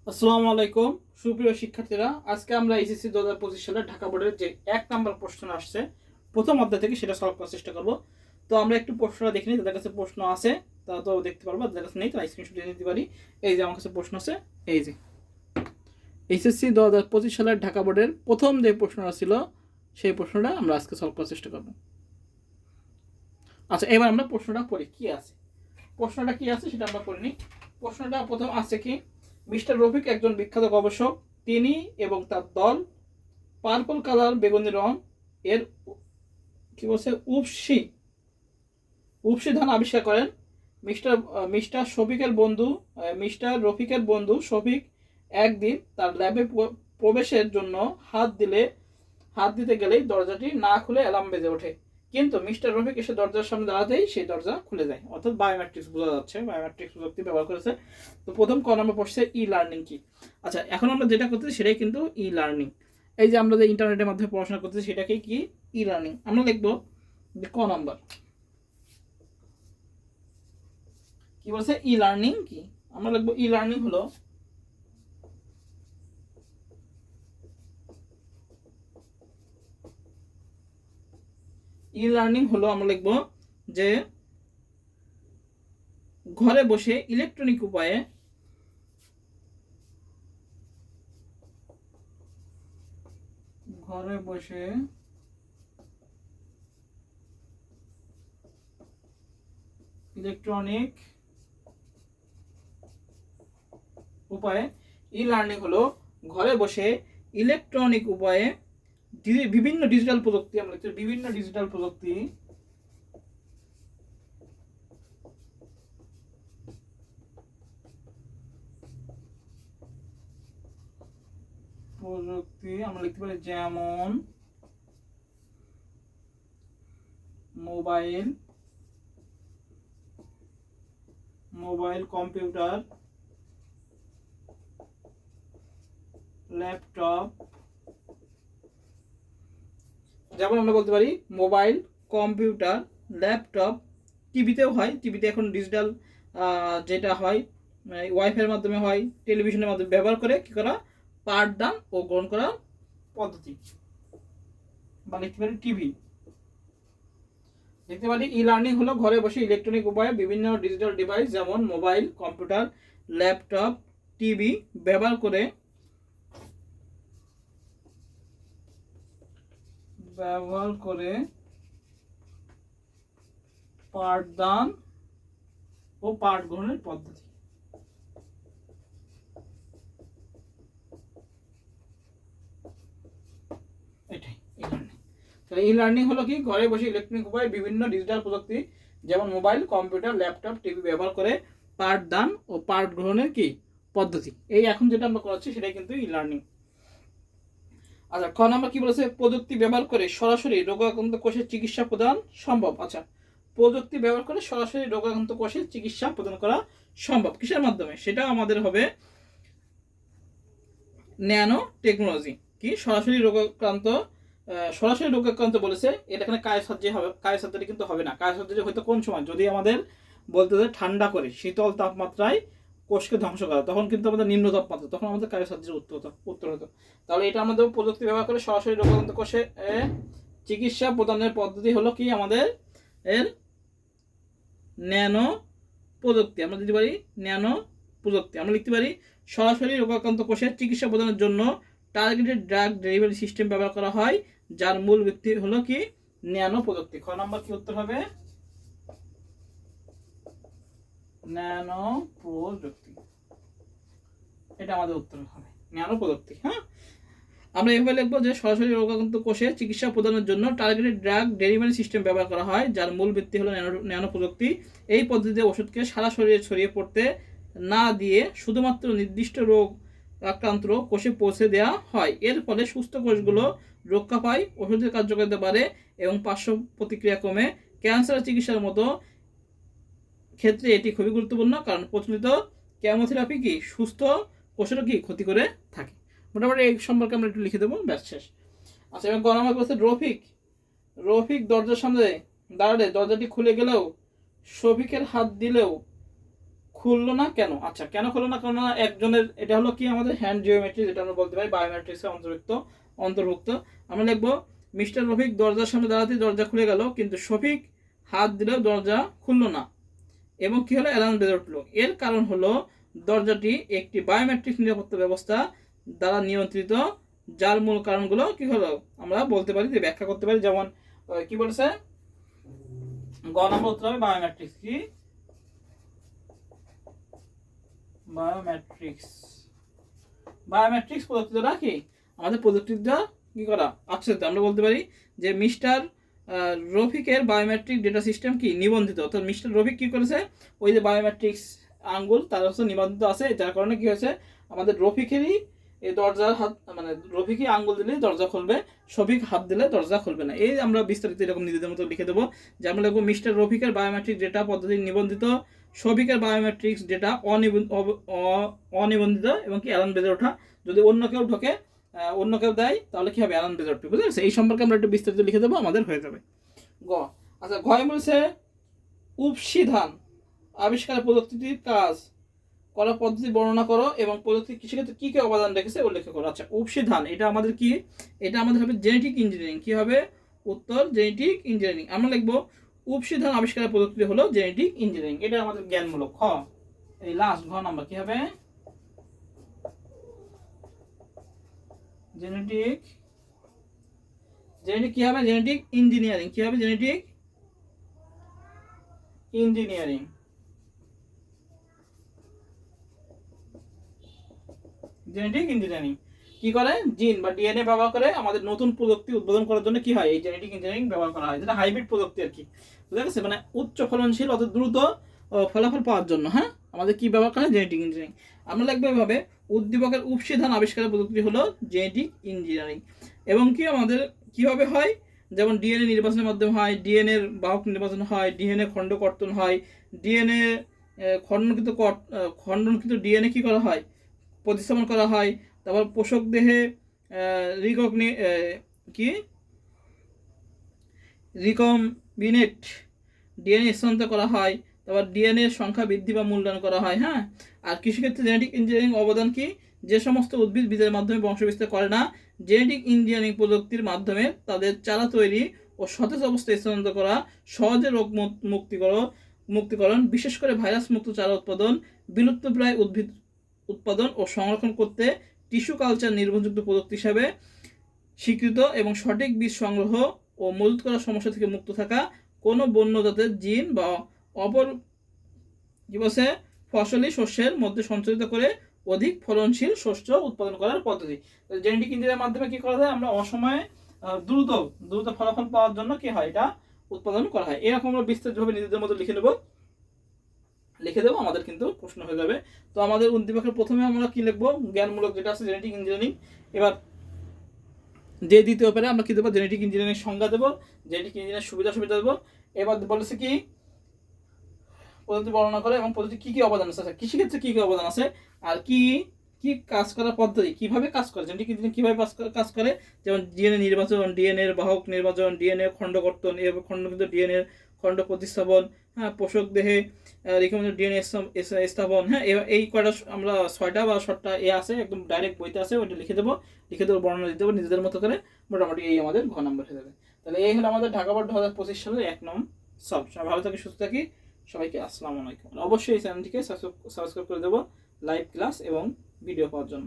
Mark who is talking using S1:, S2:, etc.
S1: আসসালামু আলাইকুম সুপ্রিয় শিক্ষার্থীরা, আজকে আমরা এইচএসসি 2025 সালে ঢাকা বোর্ডের যে 1 নম্বর প্রশ্ন আসছে প্রথম অধ্যায় থেকে সেটা সলভ করার চেষ্টা করব। তো আমরা একটু প্রশ্নটা দেখে নিই। যাদের কাছে প্রশ্ন আছে তারা তো দেখতে পারবো, যাদের কাছে নেই তারা স্ক্রিনশট দিয়ে নিতে পারি। এই যে আমার কাছে প্রশ্ন আছে, এই যে এইচএসসি 2025 সালের ঢাকা বোর্ডের প্রথম যে প্রশ্নটা ছিল সেই প্রশ্নটা আমরা আজকে সলভ করার চেষ্টা করব। আচ্ছা, এবার আমরা প্রশ্নটা পড়ি কি আছে। প্রশ্নটা কি আছে সেটা আমরা পড়ে নিই। প্রশ্নটা প্রথম আছে কি, মিস্টার রফিক একজন বিখ্যাত গবেষক। তিনি এবং তার দল পার্পল কালার বেগুনি রং এর কি বলছে উপসি ধান আবিষ্কার করেন। মিস্টার মিস্টার শফিকের বন্ধু মিস্টার রফিকের বন্ধু শফিক একদিন তার ল্যাবে প্রবেশের জন্য হাত দিতে গেলেই দরজাটি না খুলে অ্যালার্ম বেজে ওঠে। কিন্তু মিস্টার রফিক এসে দরজার সামনে দাঁড়াতেই সেই দরজা খুলে যায়। অর্থাৎ বায়োমেট্রিক্স বোঝা যাচ্ছে, বায়োমেট্রিক্স প্রযুক্তি ব্যবহার করেছে। তো প্রথম ক নম্বর পড়ছে ই লার্নিং কি। আচ্ছা, এখন আমরা যেটা করতেছি সেটাই কিন্তু ই লার্নিং। এই যে আমরা যে ইন্টারনেটের মাধ্যমে পড়াশোনা করতেছি সেটাকেই কি ই লার্নিং। আমরা লিখবো যে ক নম্বর কি বলছে ই লার্নিং কি। আমরা লিখবো ই লার্নিং হলো ই লার্নিং হলো আমরা লিখবো যে ঘরে বসে ইলেকট্রনিক উপায়ে ঘরে বসে ইলেকট্রনিক উপায়ে ই লার্নিং হলো ঘরে বসে ইলেকট্রনিক উপায়ে বিভিন্ন ডিজিটাল প্রযুক্তি, আমরা বিভিন্ন ডিজিটাল প্রযুক্তি আমরা লিখতে পারি যেমন মোবাইল কম্পিউটার ল্যাপটপ। যেমন আমরা বলতে পারি মোবাইল কম্পিউটার ল্যাপটপ, টিভিতেও হয়। টিভিতে এখন ডিজিটাল যেটা হয় ওয়াইফাইয়ের মাধ্যমে হয়, টেলিভিশনের মাধ্যমে ব্যবহার করে কি করা পাঠদান ও গ্রহণ করার পদ্ধতি। বা লিখতে পারি টিভি। লিখতে পারি ই লার্নিং হলো ঘরে বসে ইলেকট্রনিক উপায়ে বিভিন্ন ডিজিটাল ডিভাইস যেমন মোবাইল কম্পিউটার ল্যাপটপ টিভি ব্যবহার করে পাঠদান ও পাঠ গ্রহণের পদ্ধতি। এটাই ই লার্নিং। তাহলে ই লার্নিং হলো কি ঘরে বসে ইলেকট্রনিক উপায়ে বিভিন্ন ডিজিটাল প্রযুক্তি যেমন মোবাইল কম্পিউটার ল্যাপটপ টিভি ব্যবহার করে পাঠদান ও পাঠ গ্রহণের কি পদ্ধতি। এই এখন যেটা আমরা করাচ্ছি সেটাই কিন্তু ই লার্নিং। আচ্ছা, খ নাম্বার কি বলেছে, প্রযুক্তি ব্যবহার করে সরাসরি রোগাক্রান্ত কোষের চিকিৎসা প্রদান সম্ভব। আচ্ছা, প্রযুক্তি ব্যবহার করে সরাসরি রোগাক্রান্ত কোষের চিকিৎসা প্রদান করা সম্ভব। কিসের মাধ্যমে? সেটা আমাদের হবে ন্যানো টেকনোলজি। কি সরাসরি রোগাক্রান্ত বলেছে, এটা এখানে কায়সার্জি হবে। কায়সার্জি কিন্তু হবে না। কায়সার্জি হয়তো কোন সময়, যদি আমাদের বলতে যে ঠান্ডা করে শীতল তাপমাত্রায় কোষকে ধ্বংস করা, তখন কিন্তু আমাদের নিম্ন তাপমাত্রা, তখন আমাদের কায়সার্জির উত্তর হতো। তাহলে এটা আমাদের প্রযুক্তি ব্যবহার করে সরাসরি রোগাক্রান্ত কোষে চিকিৎসা প্রদানের পদ্ধতি হলো কি আমাদের এর ন্যানো প্রযুক্তি। আমরা দিতে পারি ন্যানো প্রযুক্তি। আমরা লিখতে পারি সরাসরি রোগাক্রান্ত কোষের চিকিৎসা প্রদানের জন্য টার্গেটেড ড্রাগ ডেলিভারি সিস্টেম ব্যবহার করা হয়, যার মূল ভিত্তি হলো কি ন্যানো প্রযুক্তি। খ নম্বর কি উত্তর হবে? ন্যানো প্রযুক্তি, এটা আমাদের উত্তর হবে ন্যানো প্রযুক্তি। হ্যাঁ, আমরা এভাবে লিখবো যে সরাসরি রোগাক্রান্ত কোষে চিকিৎসা প্রদানের জন্য টার্গেটেড ড্রাগ ডেলিভারি সিস্টেম ব্যবহার করা হয়, যার মূল ভিত্তি হলো ন্যানো প্রযুক্তি। এই পদ্ধতিতে ওষুধকে সারা শরীরে ছড়িয়ে পড়তে না দিয়ে শুধুমাত্র নির্দিষ্ট রোগ আক্রান্ত কোষে পৌঁছে দেওয়া হয়। এর ফলে সুস্থ কোষগুলো রক্ষা পায়, ওষুধের কার্যকারিতা বাড়ে এবং পার্শ্ব প্রতিক্রিয়া কমে। ক্যান্সার চিকিৎসার মতো ক্ষেত্রে এটি খুবই গুরুত্বপূর্ণ, কারণ প্রচলিত কেমোথেরাপি কি সুস্থ কোষেরও কি ক্ষতি করে থাকে। মোটামুটি এই সম্পর্কে আমরা একটু লিখে দেবো, ব্যাস শেষ। আচ্ছা, এবার গণনা করছে রফিক দরজার সামনে দাঁড়ালে দরজাটি খুলে গেলেও শফিকের হাত দিলেও খুললো না কেন? আচ্ছা, কেন খুললো না? কারণ একজনের, এটা হলো কি আমাদের হ্যান্ড জিওমেট্রি, যেটা আমরা বলতে পারি বায়োমেট্রিক্সে অন্তর্ভুক্ত। আমরা লিখবো মিস্টার রফিক দরজার সামনে দাঁড়াতে দরজা খুলে গেল, কিন্তু শফিক হাত দিলেও দরজা খুললো না এবং কি হলো, অ্যালার্ম বেজে উঠলো। এর কারণ হলো দরজাটি একটি বায়োমেট্রিক নিরাপত্তা ব্যবস্থা দ্বারা নিয়ন্ত্রিত, যার মূল কারণগুলো কি হলো আমরা বলতে পারি, যে ব্যাখ্যা করতে পারি। যেমন কি বলেছে, গ নম্বর উত্তর হবে বায়োমেট্রিক্স। কি বায়োমেট্রিক্স প্রযুক্তি দ্বারা কি আমাদের প্রযুক্তির দ্বারা কি করা, আচ্ছা আমরা বলতে পারি যে মিস্টার রফিকের বায়োমেট্রিক ডেটা সিস্টেম কি নিবন্ধিত। তো মিস্টার রফিক কি করেছে, ওই যে বায়োমেট্রিক্স আঙ্গুল তার হচ্ছে নিবন্ধিত আছে, যার কারণে কি হয়েছে আমাদের রফিকেরই এই দরজার হাত, মানে রফিকই আঙ্গুল দিলে দরজা খুলবে, শফিক হাত দিলে দরজা খুলবে না। এই আমরা বিস্তারিত এরকম নিজেদের মতো লিখে দেবো, যে আমরা লিখবো মিস্টার রফিকের বায়োমেট্রিক ডেটা পদ্ধতি নিবন্ধিত, শফিকের বায়োমেট্রিক্স ডেটা অনিবন্ধিত এবং কি অ্যালার্ম বেজে ওঠা। যদি অন্য কেউ ঢোকে, অন্য কেউ দেয়, তাহলে কি হবে, অ্যালার্ম বেজে উঠবে। বুঝতে পারছি? এই সম্পর্কে আমরা একটু বিস্তারিত লিখে দেবো, আমাদের হয়ে যাবে। গ আচ্ছা, ঘয় বলছে উপসিধান আবিষ্কারের প্রযুক্তিটির কাজ করার পদ্ধতি বর্ণনা করো এবং প্রযুক্তি কৃষিক্ষেত্রে কি কি অবদান রেখেছে উল্লেখ করো। আচ্ছা, উপসিধান এটা আমাদের কি, এটা আমাদের হবে জেনেটিক ইঞ্জিনিয়ারিং। কি হবে উত্তর, জেনেটিক ইঞ্জিনিয়ারিং। আমরা লিখবো উপসিধান আবিষ্কারের প্রযুক্তি হলো জেনেটিক ইঞ্জিনিয়ারিং। এটা আমাদের জ্ঞানমূলক। খ এই লাস্ট ঘ নাম্বার কি হবে, জেনেটিক কি হবে, জেনেটিক ইঞ্জিনিয়ারিং। কি হবে, জেনেটিক ইঞ্জিনিয়ারিং। জেনেটিক ইঞ্জিনিয়ারিং কি করে, জিন বা ডিএনএ ব্যবহার করে আমাদের নতুন প্রযুক্তি উদ্বোধন করার জন্য কি হয়, এই জেনেটিক ইঞ্জিনিয়ারিং ব্যবহার করা হয়, যেটা হাইব্রিড প্রযুক্তি আর কি। বুঝা গেছে? মানে উচ্চ ফলনশীল অত দ্রুত ফলাফল পাওয়ার জন্য হ্যাঁ আমাদের কি ব্যবহার করা হয়, জেনেটিক ইঞ্জিনিয়ারিং। আমরা লিখবো এভাবে, উদ্দীপকের উপসিধান আবিষ্কারের প্রযুক্তি হলো জেনেটিক ইঞ্জিনিয়ারিং। এবং কি আমাদের কিভাবে হয়, যেমন ডিএনএ নির্বাচনের মাধ্যমে হয়, ডিএনএ বাহক নির্বাচন হয়, ডিএনএ খণ্ড কর্তন হয়, ডিএনএ খণ্ডনকৃত ডিএনএ কি করা হয়, প্রতিস্থাপন করা হয়। তারপর পোষক দেহে কি রিকম্বিনেট ডিএনএ স্থানান্তর করা হয়। তারপর ডিএনএ সংখ্যা বৃদ্ধি বা মূল্যায়ন করা হয়। হ্যাঁ, আর কৃষিক্ষেত্রে জেনেটিক ইঞ্জিনিয়ারিং অবদান কি, যে সমস্ত উদ্ভিদ বীজের মাধ্যমে বংশবিস্তার করে না, জেনেটিক ইঞ্জিনিয়ারিং প্রযুক্তির মাধ্যমে তাদের চারা তৈরি ও সতেজ অবস্থায় স্থানান্তর করা, সহজে রোগ মুক্তিকরণ, বিশেষ করে ভাইরাস মুক্ত চারা উৎপাদন, বিলুপ্তপ্রায় উদ্ভিদ উৎপাদন ও সংরক্ষণ করতে টিস্যু কালচার নির্ভরযোগ্য প্রযুক্তি হিসাবে স্বীকৃত এবং সঠিক বীজ সংগ্রহ ও মজুত করার সমস্যা থেকে মুক্ত থাকা, কোনো বন্য জাতের জিন বা অপর কি বলছে ফসলি শস্যের মধ্যে সঞ্চালিত করে অধিক ফলনশীল শস্য উৎপাদন করার পদ্ধতি। জেনেটিক ইঞ্জিনিয়ারিংয়ের মাধ্যমে কি করা যায়, আমরা অসময়ে দ্রুত ফলাফল পাওয়ার জন্য কি হয়, এটা উৎপাদন করা হয়। এরকম আমরা বিস্তারিতভাবে নিজেদের মতো লিখে দেবো, আমাদের কিন্তু প্রশ্ন হয়ে যাবে। তো আমাদের উদ্দীপকের প্রথমে আমরা কি লিখবো, জ্ঞানমূলক যেটা আছে জেনেটিক ইঞ্জিনিয়ারিং। এবার যে দ্বিতীয় পেরে আমরা কি দেবো, জেনেটিক ইঞ্জিনিয়ারিং সংজ্ঞা দেবো, জেনেটিক ইঞ্জিনিয়ারিং সুবিধা দেবো। এবার বলেছে কি পদ্ধতি বর্ণনা করে এবং পদ্ধতি কি কি অবদান আছে, কৃষিক্ষেত্রে কি কি অবদান আছে, আর কি কি কাজ করার পদ্ধতি, কিভাবে কাজ করে, জেনেটিক ইঞ্জিনিয়ারিং কিভাবে কাজ করে। যেমন ডিএনএ নির্বাচন, ডিএনএ বাহক নির্বাচন, ডিএনএ খণ্ড কর্তন, এভাবে খণ্ডকৃত ডিএনএ খণ্ড প্রতিস্থাপন, হ্যাঁ, পোষক দেহে রিকমেন্ডেড ডিএনএ স্থাপন। হ্যাঁ, এই কয়টা আমরা 6টা বা 7টা আছে, একদম ডাইরেক্ট বইতে আছে, ওইটা লিখে দেবো, বর্ণনা দিতে দেবো নিজেদের মতো করে। মোটামুটি এই আমাদের ঘ নম্বর হয়ে যাবে। তাহলে এই হলো আমাদের ঢাকা বোর্ড 2025 সালের 1 নং সব। ভালো থাকি, সুস্থ থাকি, সবাইকে আসসালামু আলাইকুম। অবশ্যই এই চ্যানেলটিকে সাবস্ক্রাইব করে দেবো লাইভ ক্লাস এবং ভিডিও পাওয়ার জন্য।